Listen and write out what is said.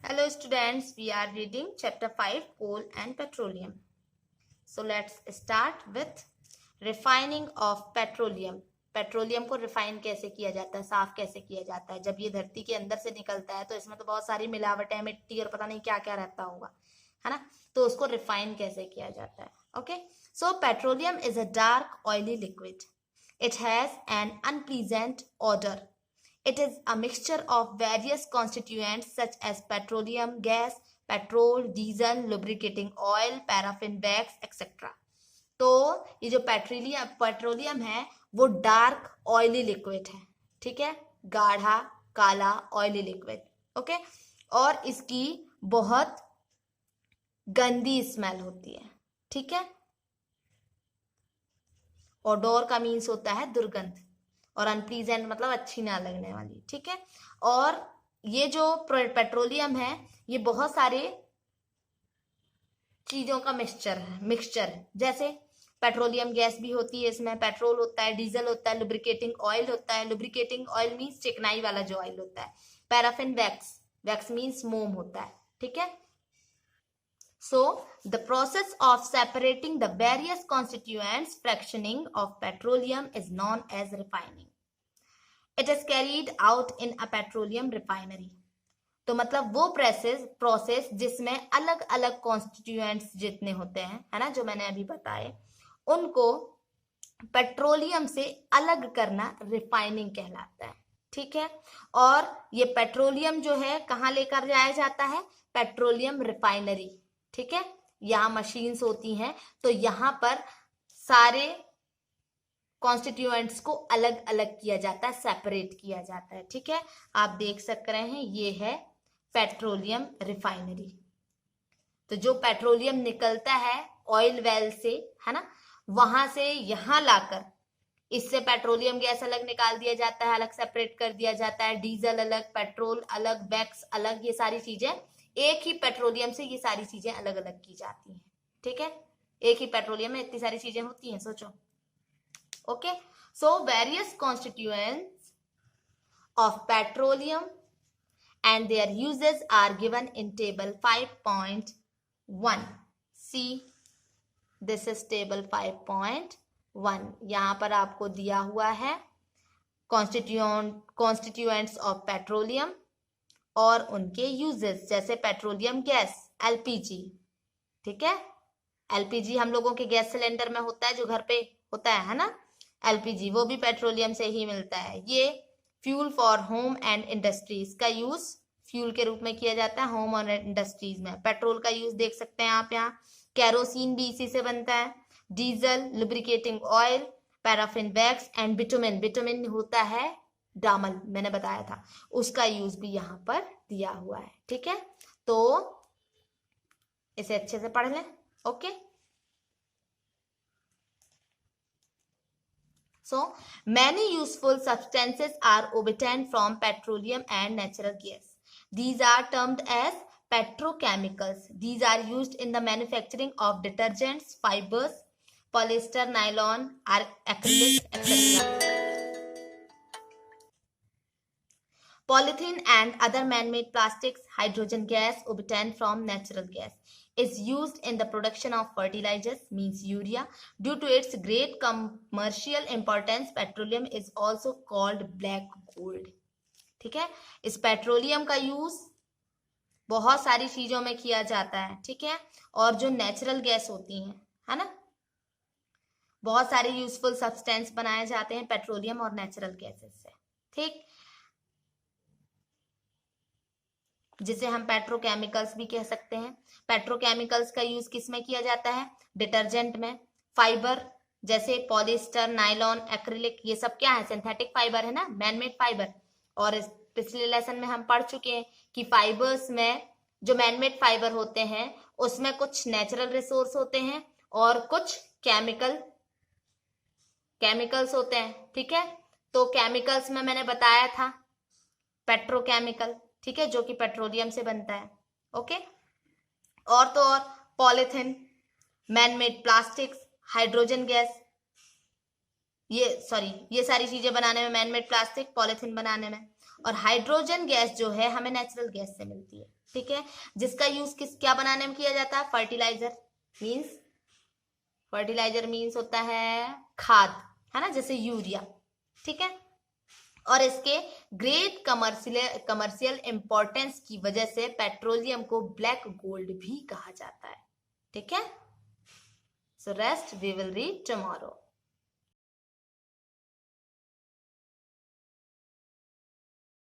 Hello students, we are reading chapter 5 coal and petroleum. So let's start with refining of petroleum. Petroleum को refine कैसे किया जाता है, साफ कैसे किया जाता है। जब ये धरती के अंदर से निकलता है तो इसमें तो बहुत सारी मिलावट है, मिट्टी और पता नहीं क्या क्या रहता होगा, है ना। तो उसको रिफाइन कैसे किया जाता है। Okay, so petroleum is a dark oily liquid. It has an unpleasant order. It is a mixture of various constituents such as petroleum gas, petrol, diesel, lubricating oil, paraffin wax, etc. तो ये जो petroleum है वो dark oily liquid है, ठीक है, गाढ़ा काला ऑयली लिक्विड. ओके, और इसकी बहुत गंदी स्मेल होती है, ठीक है. ओडोर का मीन्स होता है दुर्गंध, और अनप्लीजेंट मतलब अच्छी ना लगने वाली, ठीक है. और ये जो पेट्रोलियम है ये बहुत सारे चीजों का मिक्सचर है. जैसे पेट्रोलियम गैस भी होती है, इसमें पेट्रोल होता है, डीजल होता है, लुब्रिकेटिंग ऑयल होता है. लुब्रिकेटिंग ऑयल मीन्स चिकनाई वाला जो ऑयल होता है. पैराफिन वैक्स मीन्स मोम होता है, ठीक है. So, the process of separating the various constituents fractioning of petroleum is known as refining. It is carried out in a petroleum refinery. तो मतलब वो प्रोसेस जिसमें अलग अलग कॉन्स्टिट्यूएंट्स जितने होते हैं, है ना, जो मैंने अभी बताए, उनको पेट्रोलियम से अलग करना रिफाइनिंग कहलाता है, ठीक है. और ये पेट्रोलियम जो है कहाँ लेकर जाया जाता है, पेट्रोलियम रिफाइनरी, ठीक है. यहाँ मशीन्स होती हैं, तो यहाँ पर सारे कॉन्स्टिट्यूएंट्स को अलग अलग किया जाता है, सेपरेट किया जाता है, ठीक है. आप देख सक रहे हैं ये है पेट्रोलियम रिफाइनरी. तो जो पेट्रोलियम निकलता है ऑयल वेल से, है ना, वहां से यहाँ लाकर इससे पेट्रोलियम गैस अलग निकाल दिया जाता है, अलग सेपरेट कर दिया जाता है. डीजल अलग, पेट्रोल अलग, वैक्स अलग, ये सारी चीजें एक ही पेट्रोलियम से, ये सारी चीजें अलग अलग की जाती हैं, ठीक है. एक ही पेट्रोलियम में इतनी सारी चीजें होती हैं, सोचो. Okay, so various constituents of petroleum and their uses are given in table 5.1. see, this is table 5.1. यहाँ पर आपको दिया हुआ है कॉन्स्टिट्यूएंट्स ऑफ पेट्रोलियम और उनके यूजेस. जैसे पेट्रोलियम गैस, एलपीजी, ठीक है. एलपीजी हम लोगों के गैस सिलेंडर में होता है, जो घर पे होता है ना, एलपीजी, वो भी पेट्रोलियम से ही मिलता है. ये fuel for home and industries का यूज फ्यूल के रूप में किया जाता है होम और इंडस्ट्रीज में. पेट्रोल का यूज देख सकते हैं आप यहाँ. कैरोसिन भी इसी से बनता है. Diesel, lubricating oil, paraffin wax and bitumen होता है डामल, मैंने बताया था, उसका यूज भी यहाँ पर दिया हुआ है, ठीक है. तो इसे अच्छे से पढ़ लें. Okay, so many useful substances are obtained from petroleum and natural gas. These are termed as petrochemicals. These are used in the manufacturing of detergents, fibers, polyester, nylon, acrylic, etc. Polythene and other man-made plastics. Hydrogen gas obtained from natural gas is used in the production of fertilizers, means urea. Due to its great commercial importance, petroleum is also called black gold, ठीक है. इस petroleum का use बहुत सारी चीजों में किया जाता है, ठीक है. और जो नेचुरल गैस होती हैं, है ना, बहुत सारे यूजफुल सब्सटेंस बनाए जाते हैं पेट्रोलियम और नेचुरल गैसेस से, ठीक, जिसे हम पेट्रोकेमिकल्स भी कह सकते हैं. पेट्रोकेमिकल्स का यूज किस में किया जाता है, डिटर्जेंट में. फाइबर जैसे पॉलिएस्टर, नायलॉन, एक्रिलिक, ये सब क्या है, सिंथेटिक फाइबर है ना, मैनमेड फाइबर. और पिछले लेसन में हम पढ़ चुके हैं कि फाइबर्स में जो मैनमेड फाइबर होते हैं उसमें कुछ नेचुरल रिसोर्स होते हैं और कुछ केमिकल्स होते हैं, ठीक है. तो केमिकल्स में मैंने बताया था पेट्रोकेमिकल, ठीक है, जो कि पेट्रोलियम से बनता है. ओके, और तो और polythene, manmade plastics, hydrogen gas, ये सारी चीजें बनाने में, मैनमेड प्लास्टिक, पॉलिथिन बनाने में. और हाइड्रोजन गैस जो है हमें नेचुरल गैस से मिलती है, ठीक है, जिसका यूज क्या बनाने में किया जाता है? फर्टिलाइजर मीन्स होता है खाद, है ना, जैसे यूरिया। ठीक है, और इसके ग्रेट कमर्शियल इंपॉर्टेंस की वजह से पेट्रोलियम को ब्लैक गोल्ड भी कहा जाता है। ठीक है, so rest we will read tomorrow.